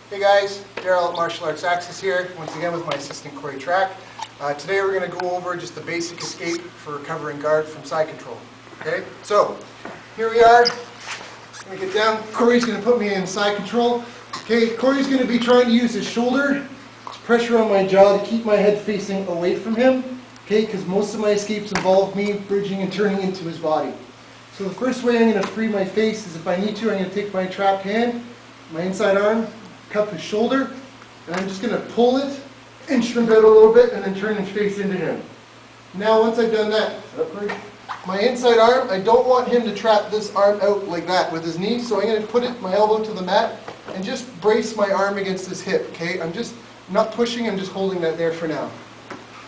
Hey guys, Daryl at Martial Arts aXis here, once again with my assistant Corey Track. Today we're going to go over just the basic escape for recovering guard from side control. Okay, so here we are. I'm going to get down. Corey's going to put me in side control. Okay, Corey's going to be trying to use his shoulder to pressure on my jaw to keep my head facing away from him. Okay, because most of my escapes involve me bridging and turning into his body. So the first way I'm going to free my face is if I need to, I'm going to take my trapped hand, my inside arm, cup his shoulder, and I'm just going to pull it, inch him out a little bit, and then turn his face into him. Now once I've done that, my inside arm, I don't want him to trap this arm out like that with his knee, so I'm going to put my elbow to the mat and just brace my arm against his hip, okay? I'm just not pushing, I'm just holding that there for now.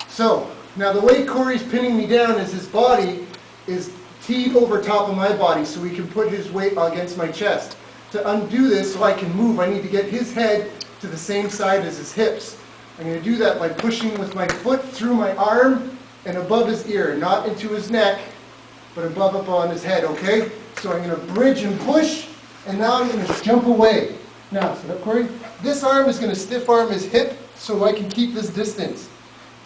So, now the way Corey's pinning me down is his body is teed over top of my body so he can put his weight against my chest. To undo this so I can move, I need to get his head to the same side as his hips. I'm going to do that by pushing with my foot through my arm and above his ear, not into his neck, but above up on his head, okay? So I'm going to bridge and push, and now I'm going to jump away. Now, sit up, Corey. This arm is going to stiff arm his hip so I can keep this distance.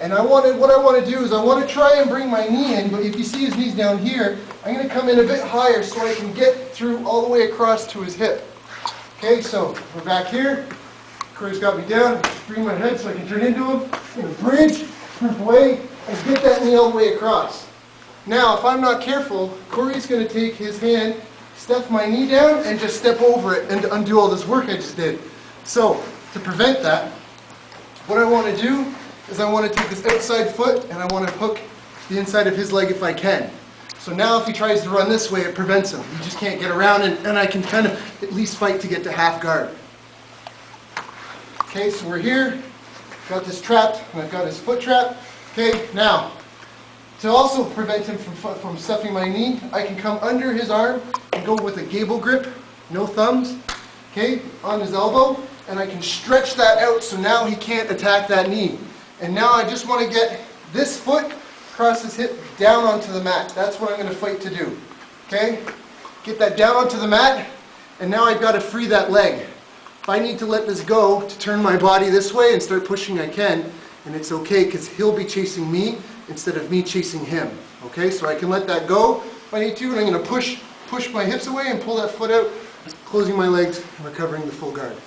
And what I want to do is I want to try and bring my knee in, but if you see his knees down here, I'm going to come in a bit higher so I can get through all the way across to his hip. Okay, so we're back here. Corey's got me down. Free my head so I can turn into him. I'm going to bridge, move away, and get that knee all the way across. Now, if I'm not careful, Corey's going to take his hand, step my knee down, and just step over it and undo all this work I just did. So, to prevent that, what I want to do is I want to take this outside foot and I want to hook the inside of his leg if I can. So now if he tries to run this way, it prevents him. He just can't get around, and I can kind of at least fight to get to half guard. Okay, so we're here, got this trapped, and I've got his foot trapped. Okay, now, to also prevent him from stuffing my knee, I can come under his arm and go with a gable grip, no thumbs, okay, on his elbow, and I can stretch that out so now he can't attack that knee. And now I just want to get this foot across his hip down onto the mat. That's what I'm going to fight to do. Okay? Get that down onto the mat, and now I've got to free that leg. If I need to let this go to turn my body this way and start pushing, I can, and it's okay because he'll be chasing me instead of me chasing him. Okay? So I can let that go if I need to, and I'm going to push my hips away and pull that foot out, closing my legs and recovering the full guard.